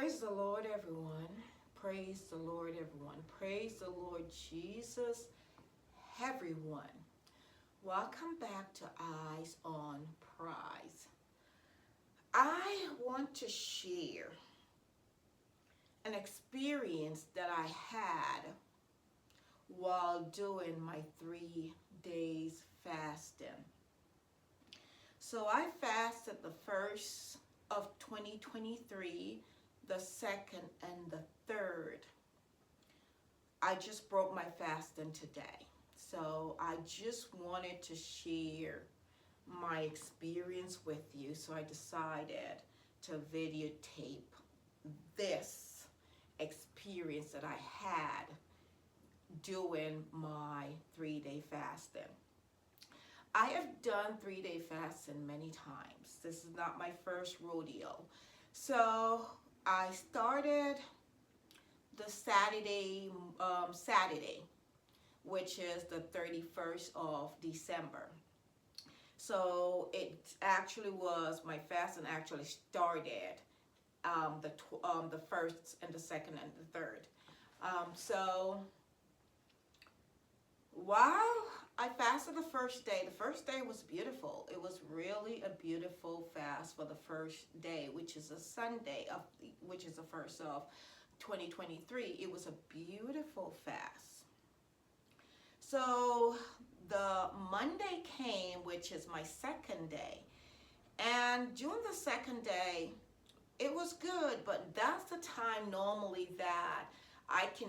Praise the Lord, everyone. Praise the Lord, everyone. Praise the Lord Jesus, everyone. Welcome back to Eyes on Prize. I want to share an experience that I had while doing my 3 days fasting. So I fasted the first of 2023, the second and the third. I just broke my fasting today. So I just wanted to share my experience with you. So I decided to videotape this experience that I had doing my 3-day fasting. I have done 3-day fasting many times. This is not my first rodeo. So I started the Saturday, which is the 31st of December. So it actually was, my fasting actually started the first and the second and the third. So while I fasted the first day was beautiful. It was really a beautiful fast for the first day, which is a Sunday, which is the first of 2023. It was a beautiful fast. So the Monday came, which is my second day. And during the second day, it was good, but that's the time normally that I can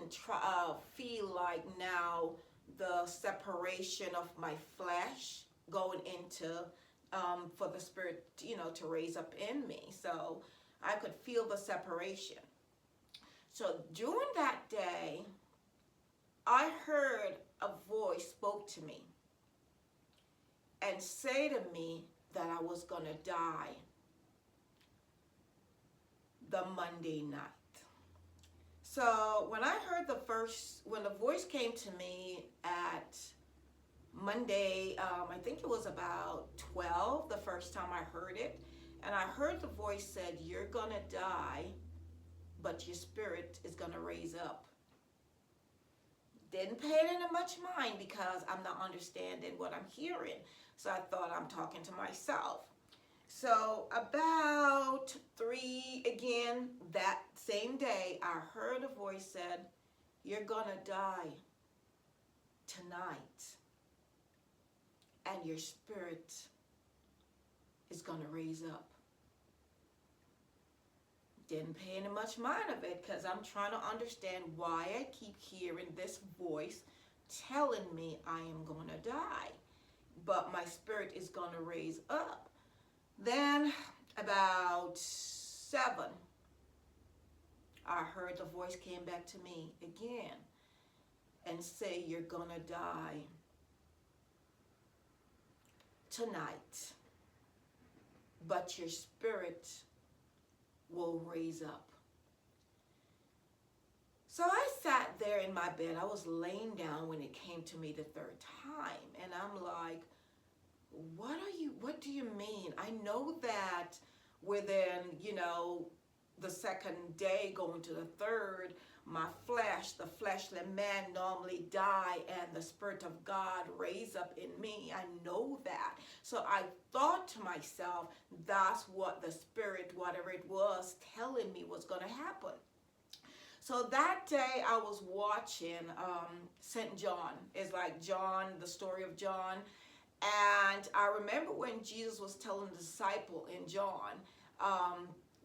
feel like now the separation of my flesh going into for the spirit, to raise up in me. So I could feel the separation. So during that day, I heard a voice spoke to me and say to me that I was gonna die the Monday night. So when I heard when the voice came to me at Monday, I think it was about 12, the first time I heard it. And I heard the voice said, "You're gonna die, but your spirit is gonna raise up." Didn't pay it in much mind because I'm not understanding what I'm hearing. So I thought I'm talking to myself. So about 3 again, that same day, I heard a voice said, "You're gonna die tonight, and your spirit is gonna raise up." Didn't pay any much mind of it because I'm trying to understand why I keep hearing this voice telling me I am gonna die, but my spirit is gonna raise up. Then about 7, I heard the voice came back to me again and say, "You're gonna die tonight, but your spirit will raise up." So I sat there in my bed. I was laying down when it came to me the third time, and I'm like, what do you mean? I know that within, the second day going to the third, my flesh, the fleshly man normally die and the Spirit of God raise up in me. I know that. So I thought to myself, that's what the Spirit, whatever it was, telling me was going to happen. So that day I was watching St. John. It's like John, the story of John. And I remember when Jesus was telling the disciple in John,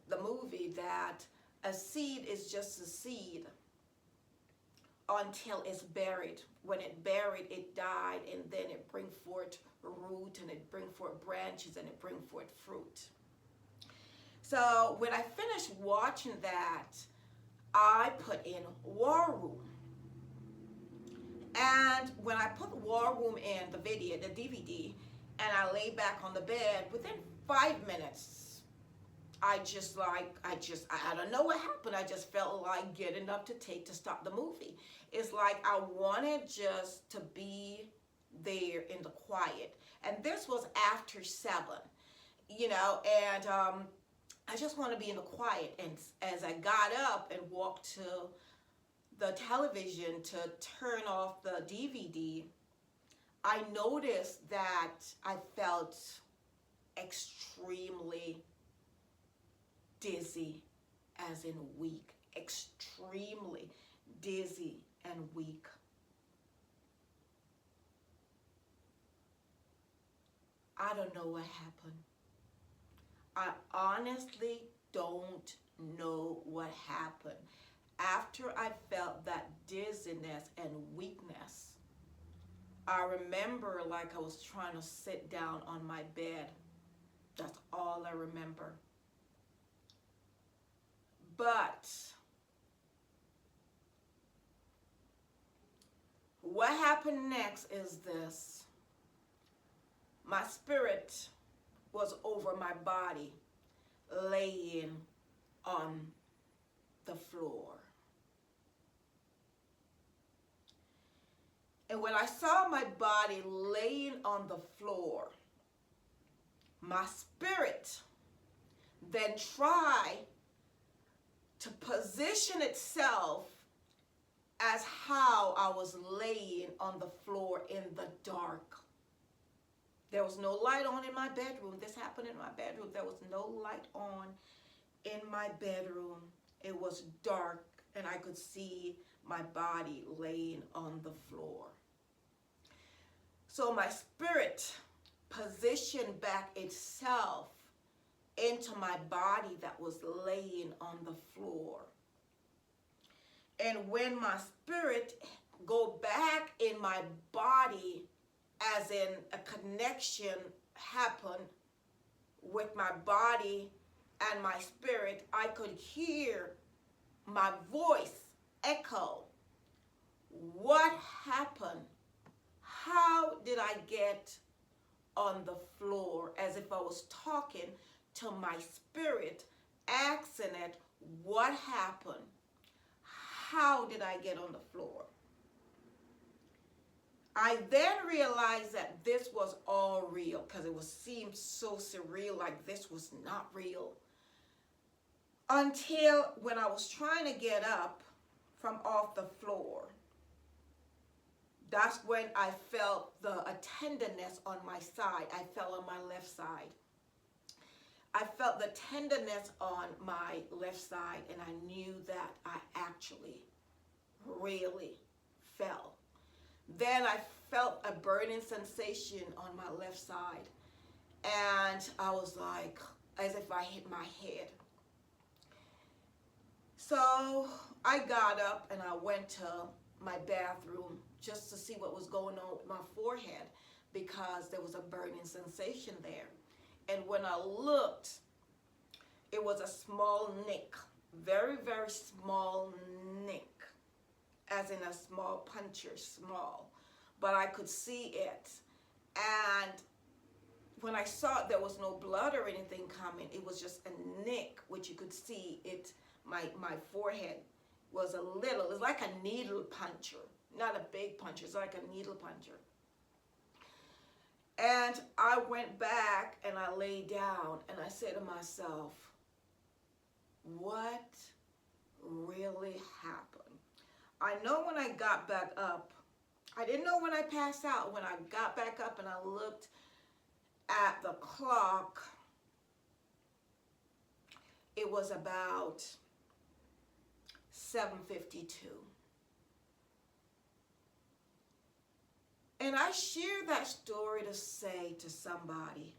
the movie, that a seed is just a seed until it's buried. When it buried, it died, and then it bring forth root, and it bring forth branches, and it bring forth fruit. So when I finished watching that, I put in War Room. And when I put War Room in the DVD, and I lay back on the bed, within 5 minutes, I don't know what happened. I just felt like getting up to stop the movie. It's like I wanted just to be there in the quiet. And this was after 7, and I just want to be in the quiet. And as I got up and walked to the television to turn off the DVD, I noticed that I felt extremely dizzy, as in weak, extremely dizzy and weak. I don't know what happened. I honestly don't know what happened. After I felt that dizziness and weakness, I remember like I was trying to sit down on my bed. That's all I remember. But what happened next is this. My spirit was over my body, laying on the floor. And when I saw my body laying on the floor, my spirit then tried to position itself as how I was laying on the floor in the dark. There was no light on in my bedroom. This happened in my bedroom. There was no light on in my bedroom. It was dark, and I could see my body laying on the floor. So my spirit positioned back itself into my body that was laying on the floor. And when my spirit go back in my body, as in a connection happened with my body and my spirit, I could hear my voice echo. What happened? How did I get on the floor? As if I was talking to my spirit, asking it, what happened? How did I get on the floor? I then realized that this was all real, because it seemed so surreal, like this was not real. Until when I was trying to get up from off the floor, that's when I felt a tenderness on my side. I fell on my left side. I felt the tenderness on my left side, and I knew that I actually really fell. Then I felt a burning sensation on my left side, and I was like, as if I hit my head. So I got up and I went to my bathroom just to see what was going on with my forehead, because there was a burning sensation there. And when I looked, it was a small nick, very, very small nick, as in a small puncture, small. But I could see it. And when I saw it, there was no blood or anything coming. It was just a nick, which you could see it. My forehead was a little, it's like a needle puncher. Not a big puncher, it's like a needle puncher. And I went back and I lay down and I said to myself, what really happened? I know when I got back up, I didn't know when I passed out. When I got back up and I looked at the clock, it was about 7:52. And I share that story to say to somebody,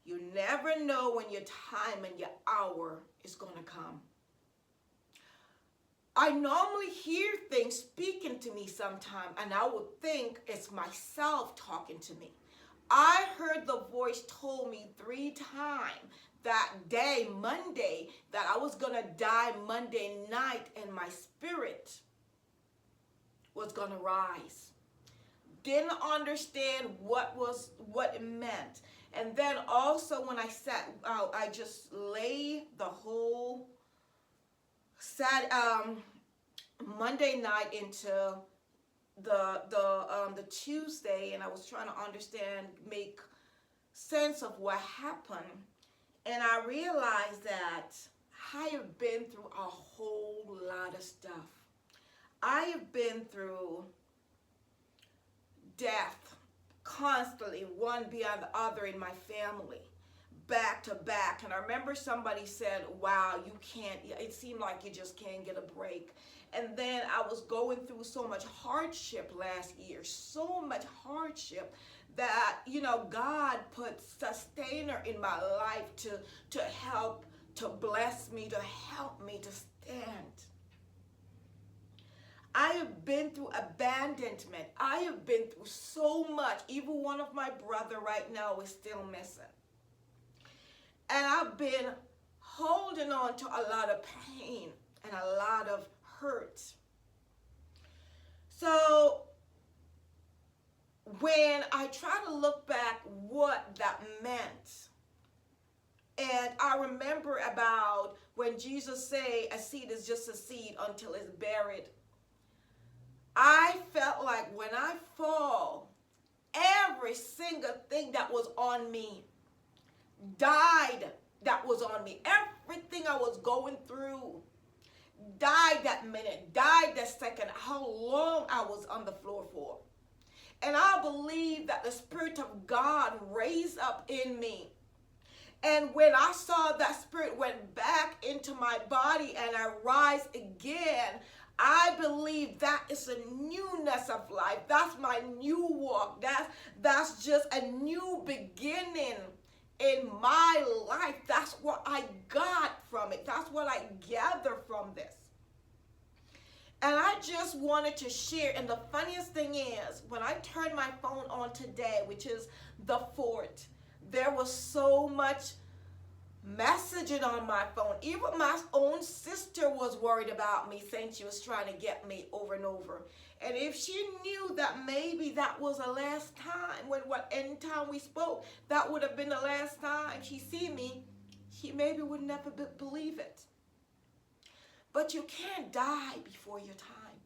you never know when your time and your hour is going to come. I normally hear things speaking to me sometime, and I would think it's myself talking to me. I heard the voice told me 3 times that day, Monday, that I was going to die Monday night and my spirit was going to rise. Didn't understand what it meant. And then also when I sat out, I just lay the whole Monday night into the Tuesday, and I was trying to understand, make sense of what happened. And I realized that I have been through a whole lot of stuff. I have been through death constantly, one beyond the other in my family, back to back. And I remember somebody said, wow, you can't, it seemed like you just can't get a break. And then I was going through so much hardship last year, so much hardship that, you know, God put sustainer in my life to help, to bless me, to help me to stand. I have been through abandonment. I have been through so much. Even one of my brother right now is still missing. And I've been holding on to a lot of pain and a lot of hurt. So when I try to look back what that meant, and I remember about when Jesus said a seed is just a seed until it's buried. I felt like when I fall, every single thing that was on me died that was on me. Everything I was going through died that minute, died that second, how long I was on the floor for. And I believe that the Spirit of God raised up in me. And when I saw that Spirit went back into my body and I rise again, I believe that is a newness of life. That's my new walk. That's just a new beginning in my life. That's what I got from it. That's what I gather from this. And I just wanted to share. And the funniest thing is, when I turned my phone on today, which is the 4th, there was so much messaging on my phone. Even my own sister was worried about me, saying she was trying to get me over and over. And if she knew that maybe that was the last time, any time we spoke, that would have been the last time she see me, she maybe would never believe it. But you can't die before your time.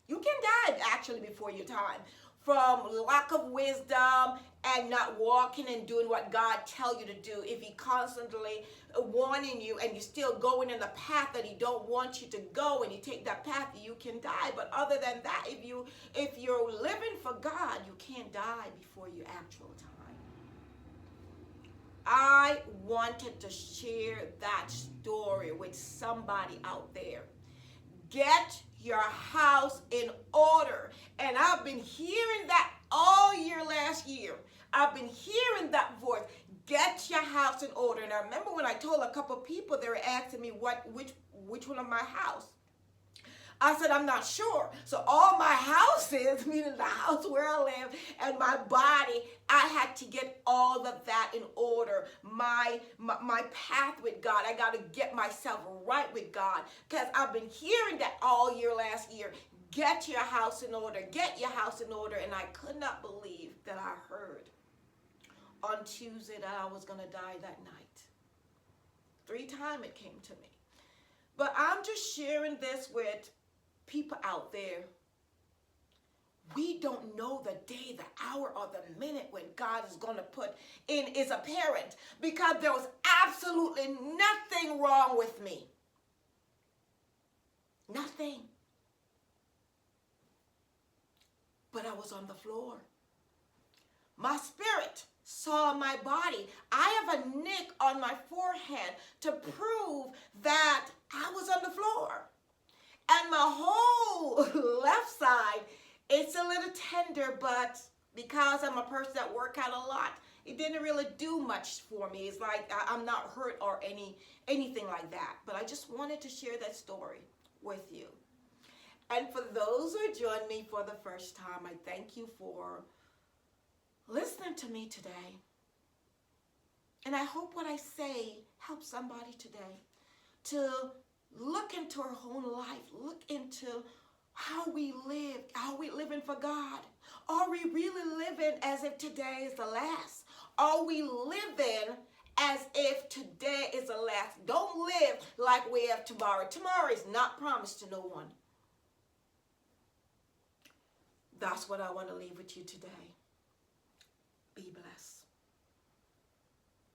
You can die actually before your time from lack of wisdom and not walking and doing what God tells you to do. If He constantly warning you and you're still going in the path that He don't want you to go, and you take that path, you can die. But other than that, if you're living for God, you can't die before your actual time. I wanted to share that story with somebody out there. Get your house in order. And I've been hearing that all year last year. I've been hearing that voice. Get your house in order. And I remember when I told a couple of people, they were asking me which one of my house. I said, I'm not sure. So all my houses, meaning the house where I live and my body, I had to get all of that in order. My path with God, I got to get myself right with God, because I've been hearing that all year last year. Get your house in order. Get your house in order. And I could not believe that I heard on Tuesday that I was going to die that night. 3 times it came to me. But I'm just sharing this with people out there. We don't know the day, the hour, or the minute when God is going to put in His appearance, because there was absolutely nothing wrong with me. Nothing. But I was on the floor. My spirit saw my body. I have a nick on my forehead to prove that I was on the floor. And my whole left side, it's a little tender, but because I'm a person that work out a lot, it didn't really do much for me. It's like I'm not hurt or anything like that. But I just wanted to share that story with you. And for those who joined me for the first time, I thank you for listening to me today. And I hope what I say helps somebody today to look into our own life, look into how we living for God. Are we really living as if today is the last? Are we living as if today is the last? Don't live like we have tomorrow. Tomorrow is not promised to no one. That's what I want to leave with you today. Be blessed.